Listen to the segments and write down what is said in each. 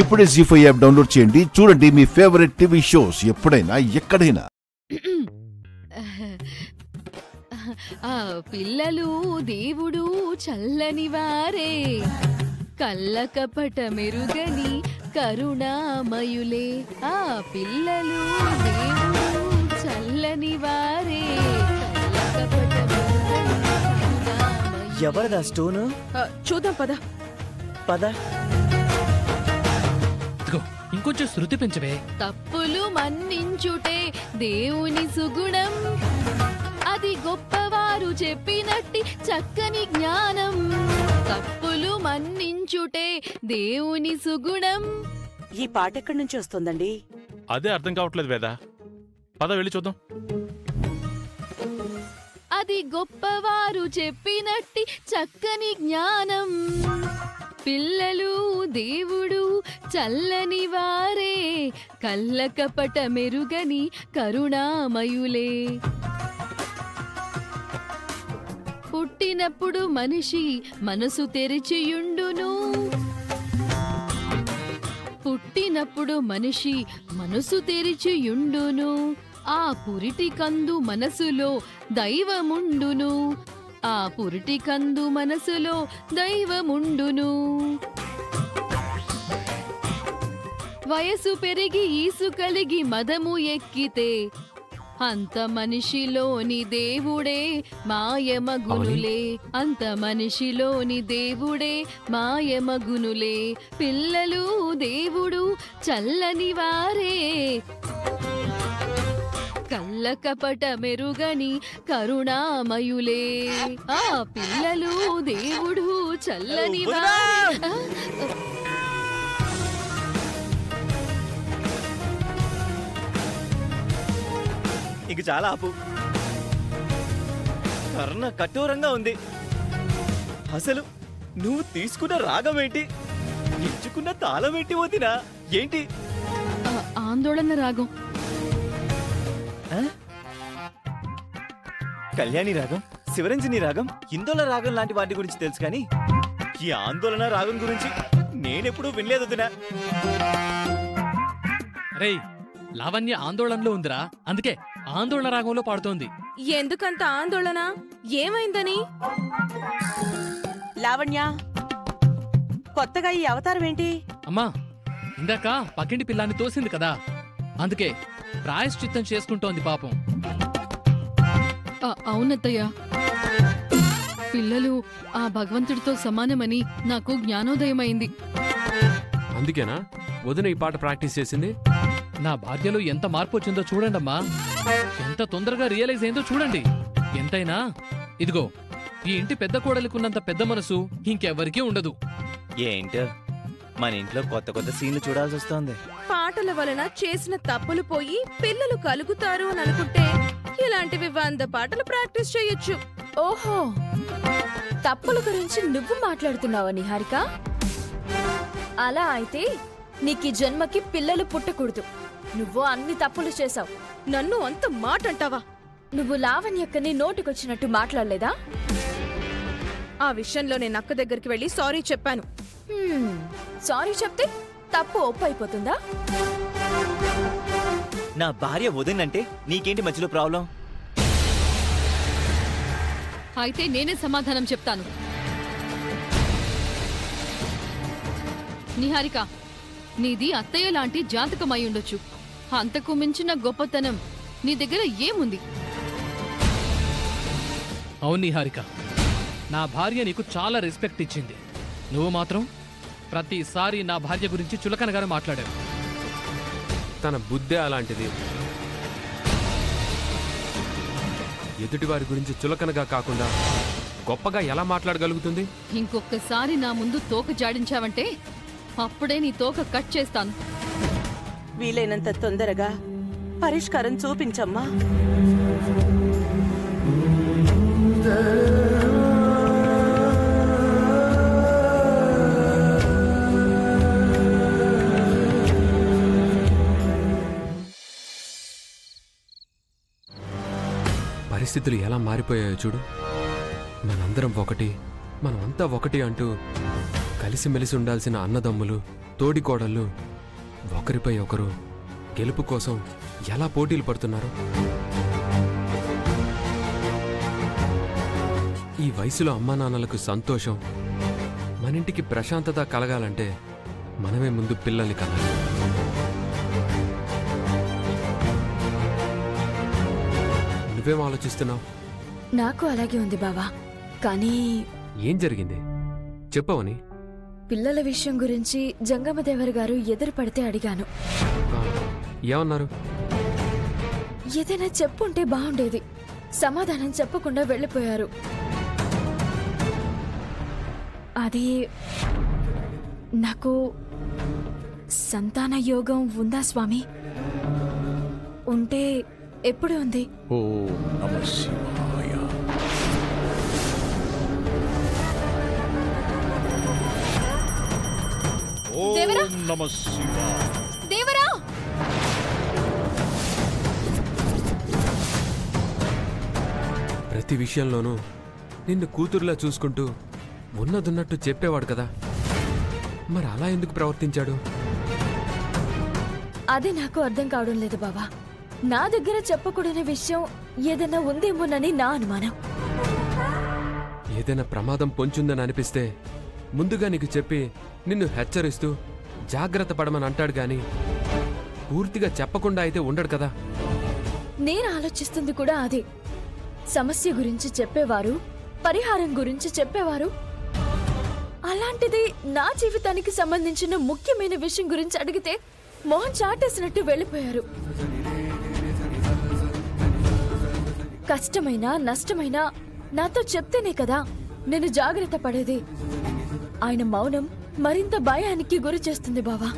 ఇప్పుడే జీ5 app download చేయండి. చూడండి మీ ఫేవరెట్ టీవీ షోస్ ఎప్పుడైనా ఎక్కడైనా. ఆ పిల్లలు దేవుడు చల్లని వారే, కళ్ళ కపట మెరుగని కరుణామయులే. ఆ పిల్లలు దేవుడు చల్లని వారే, కళ్ళ కపట మెరుగని కరుణామయులే. ఎవరిదా స్టోను? చూద్దాం పద. పద. ఇంకొంచెం శృతి పెంచవే. తప్పులు మన్నించుటే దేవుని సుగుణం, అది గొప్పవారు చెప్పినట్టి చక్కని జ్ఞానం. తప్పులు మన్నించుటే దేవుని సుగుణం. ఈ పాట ఎక్కడి నుంచి వస్తుందండి? అదే అర్థం కావట్లేదు వేద. పద వెళ్ళి చూద్దాం. అది గొప్పవారు చెప్పినట్టి చక్కని జ్ఞానం. పిల్లలు దేవుడు చల్లని వారే, కళ్ళ కపట మెరుగని కరుణామయులే. పుట్టినప్పుడు మనిషి మనసు తెరిచియుండును, పుట్టినప్పుడు మనిషి మనసు తెరిచియుండును. ఆ పురిటి కందు మనసులో దైవముండును, ఆ పురిటి కందు మనసులో దైవముండును. వయసు పెరిగి ఈసు కలిగి మదము ఎక్కితే, అంత మనిషిలోని దేవుడే మాయమగునులే, అంత మనిషిలోని దేవుడే మాయమగునులే. పిల్లలు దేవుడు చల్లని వారే, కళ్ళ కపట మెరుగని కరుణామయులే. ఆ పిల్లలు దేవుడు చల్లని వారే. ఇంక చాలా ఆపు. కర్ణ కఠోరంగా ఉంది. అసలు నువ్వు తీసుకున్న రాగం ఏంటి? ఇచ్చుకున్న తాళం ఏంటి వదినా? ఏంటి? ఆందోళన రాగం. కళ్యాణి రాగం, శివరంజని రాగం, ఇందోళ రాగం లాంటి వాటి గురించి తెలుసు కానీ ఈ ఆందోళన రాగం గురించి నేనెప్పుడూ వినలేదు వదినా. రేయ్, లావణ్య ఆందోళనలో ఉందిరా, అందుకే ఆందోళన రాగంలో పాడుతోంది. ఎందుకంత ఆందోళన? ఏమైందని? లావణ్య, కొత్తగా ఈ అవతారం ఏంటి? అమ్మా, ఇందాక పక్కింటి పిల్లాన్ని తోసింది కదా, అందుకే ప్రాయశ్చిత్తం చేసుకుంటోంది పాపం. అవునత్తయ్య, పిల్లలు ఆ భగవంతుడితో సమానమని నాకు జ్ఞానోదయమైంది. అందుకేనా వదిన ఈ పాట ప్రాక్టీస్ చేసింది? నా భార్యలో ఎంత మార్పు వచ్చిందో చూడండమ్మా, ఎంత తొందరగా రియలైజ్ అయిందో చూడండి. ఎంతైనా ఇదిగో ఈ ఇంటి పెద్ద కోడలికున్నంత పెద్ద మనసు ఇంకెవ్వరికీ ఉండదు. ఏంటో మన ఇంట్లో కొత్త కొత్త సీన్లు చూడాల్సి వస్తోంది. పాటల వలన చేసిన తప్పులు పోయి పిల్లలు కలుగుతారు అని అనుకుంటే ఇలాంటివి 100 పాటలు ప్రాక్టీస్ చేయొచ్చు. ఓహో, తప్పుల గురించి నువ్వు మాట్లాడుతున్నావా నిహారిక? అలా అయితే నీకు జన్మకి పిల్లలు పుట్టకూడదు. నువ్వు అన్ని తప్పులు చేశావు. నన్ను అంత మాట అంటావా? నువ్వు లావణ్యక్కని నోటికొచ్చినట్టు మాట్లాడలేదా? ఆ విషయంలో నేను అక్క దగ్గరికి వెళ్ళి సారీ చెప్పాను. సారీ చెప్తే తప్పు ఒప్పు అయిపోతుందా? నా భార్య వదినంటే నీకేంటి మధ్యలో ప్రాబ్లం? అయితే నేనే సమాధానం చెప్తాను. నిహారిక, నీది అత్తయ్య లాంటి జాతకమై ఉండొచ్చు. అంతకు మించిన గొప్పతనం నీ దగ్గర ఏముంది? అవును నిహారిక, నా భార్య నీకు చాలా రెస్పెక్ట్ ఇచ్చింది. నువ్వు మాత్రం ప్రతిసారి నా భార్య గురించి చులకనగానే మాట్లాడావు. తన బుద్ధే అలాంటిది. ఎదుటి వారి గురించి చులకనగా కాకుండా గొప్పగా ఎలా మాట్లాడగలుగుతుంది? ఇంకొకసారి నా ముందు తోక జాడించావంటే అప్పుడే నీ తోక కట్ చేస్తాను. వీలైనంత తొందరగా పరిష్కారం చూపించమ్మా. పరిస్థితులు ఎలా మారిపోయాయో చూడు. మనందరం ఒకటి, మనమంతా ఒకటి అంటూ కలిసిమెలిసి ఉండాల్సిన అన్నదమ్ములు తోడికోడళ్ళు ఒకరిపై ఒకరు గెలుపు కోసం ఎలా పోటీలు పడుతున్నారు. ఈ వయసులో అమ్మా నాన్నలకు సంతోషం, మనింటికి ప్రశాంతత కలగాలంటే మనమే ముందు పిల్లల్ని కనాలి. నువ్వేం ఆలోచిస్తున్నావు? నాకు అలాగే ఉంది బావా. కానీ ఏం జరిగింది చెప్పవని? పిల్లల విషయం గురించి జంగమదేవర్ గారు ఎదురు పడితే అడిగాను. ఏమన్నారు? ఏదైనా చెప్పుంటే బాగుండేది. సమాధానం చెప్పకుండా వెళ్ళిపోయారు. అది నాకు సంతాన యోగం ఉందా స్వామి? ఉంటే ఎప్పుడు ఉంది? దేవరా! దేవరా! ప్రతి విషయంలోనూ నిన్ను కూతురులా చూసుకుంటూ ఉన్నదున్నట్టు చెప్పేవాడు కదా, మరి అలా ఎందుకు ప్రవర్తించాడు? అదే నాకు అర్థం కావడం లేదు బాబా. నా దగ్గర చెప్పకూడని విషయం ఏదైనా ఉందేమోనని నా అనుమానం. ఏదైనా ప్రమాదం పొంచుందని అనిపిస్తే ముందుగా నీకు చెప్పి నిన్ను హెచ్చరిస్తూ జాగ్రత్త పడమని అంటాడు గాని పూర్తిగా చెప్పకుండా అయితే ఉండడు కదా. నేను ఆలోచిస్తుంది కూడా అదే. సమస్య గురించి చెప్పేవారు, పరిహారం గురించి చెప్పేవారు. అలాంటిది నా జీవితానికి సంబంధించిన ముఖ్యమైన విషయం గురించి అడిగితే మొహం చాటేసినట్టు వెళ్ళిపోయారు. కష్టమైనా నష్టమైనా నాతో చెప్తేనే కదా నేను జాగ్రత్త పడేది. ఆయన మౌనం మరింత భయానికి గురి చేస్తుంది బావా.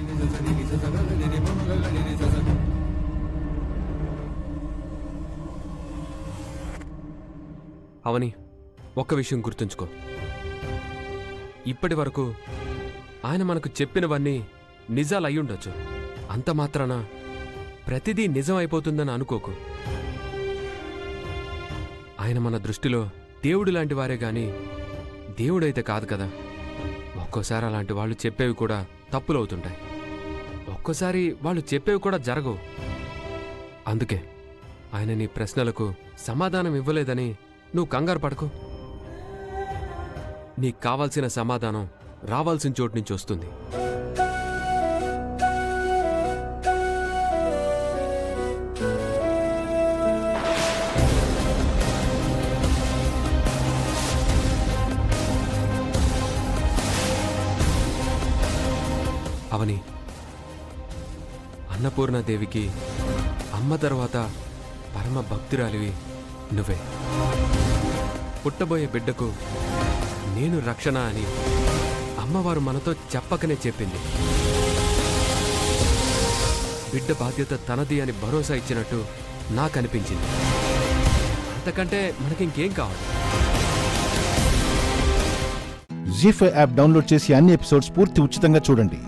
అవని, ఒక్క విషయం గుర్తుంచుకో. ఇప్పటి వరకు ఆయన మనకు చెప్పినవన్నీ నిజాలు అయ్యుండొచ్చు. అంత మాత్రాన ప్రతిదీ నిజం అయిపోతుందని అనుకోకు. ఆయన మన దృష్టిలో దేవుడు లాంటి వారే గాని దేవుడైతే కాదు కదా. ఒక్కోసారి అలాంటి వాళ్ళు చెప్పేవి కూడా తప్పులవుతుంటాయి. ఒక్కోసారి వాళ్ళు చెప్పేవి కూడా జరగవు. అందుకే ఆయన నీ ప్రశ్నలకు సమాధానం ఇవ్వలేదని నువ్వు కంగారు పడకు. నీకు కావాల్సిన సమాధానం రావాల్సిన చోటు నుంచి వస్తుంది. అవని, అన్నపూర్ణాదేవికి అమ్మ తర్వాత పరమ భక్తురాలివి నువ్వే. పుట్టబోయే బిడ్డకు నేను రక్షణ అని అమ్మవారు మనతో చెప్పకనే చెప్పింది. బిడ్డ బాధ్యత తనది అని భరోసా ఇచ్చినట్టు నాకనిపించింది. అంతకంటే మనకింకేం కావాలి? జీ5 యాప్ డౌన్లోడ్ చేసి అన్ని ఎపిసోడ్స్ పూర్తి ఉచితంగా చూడండి.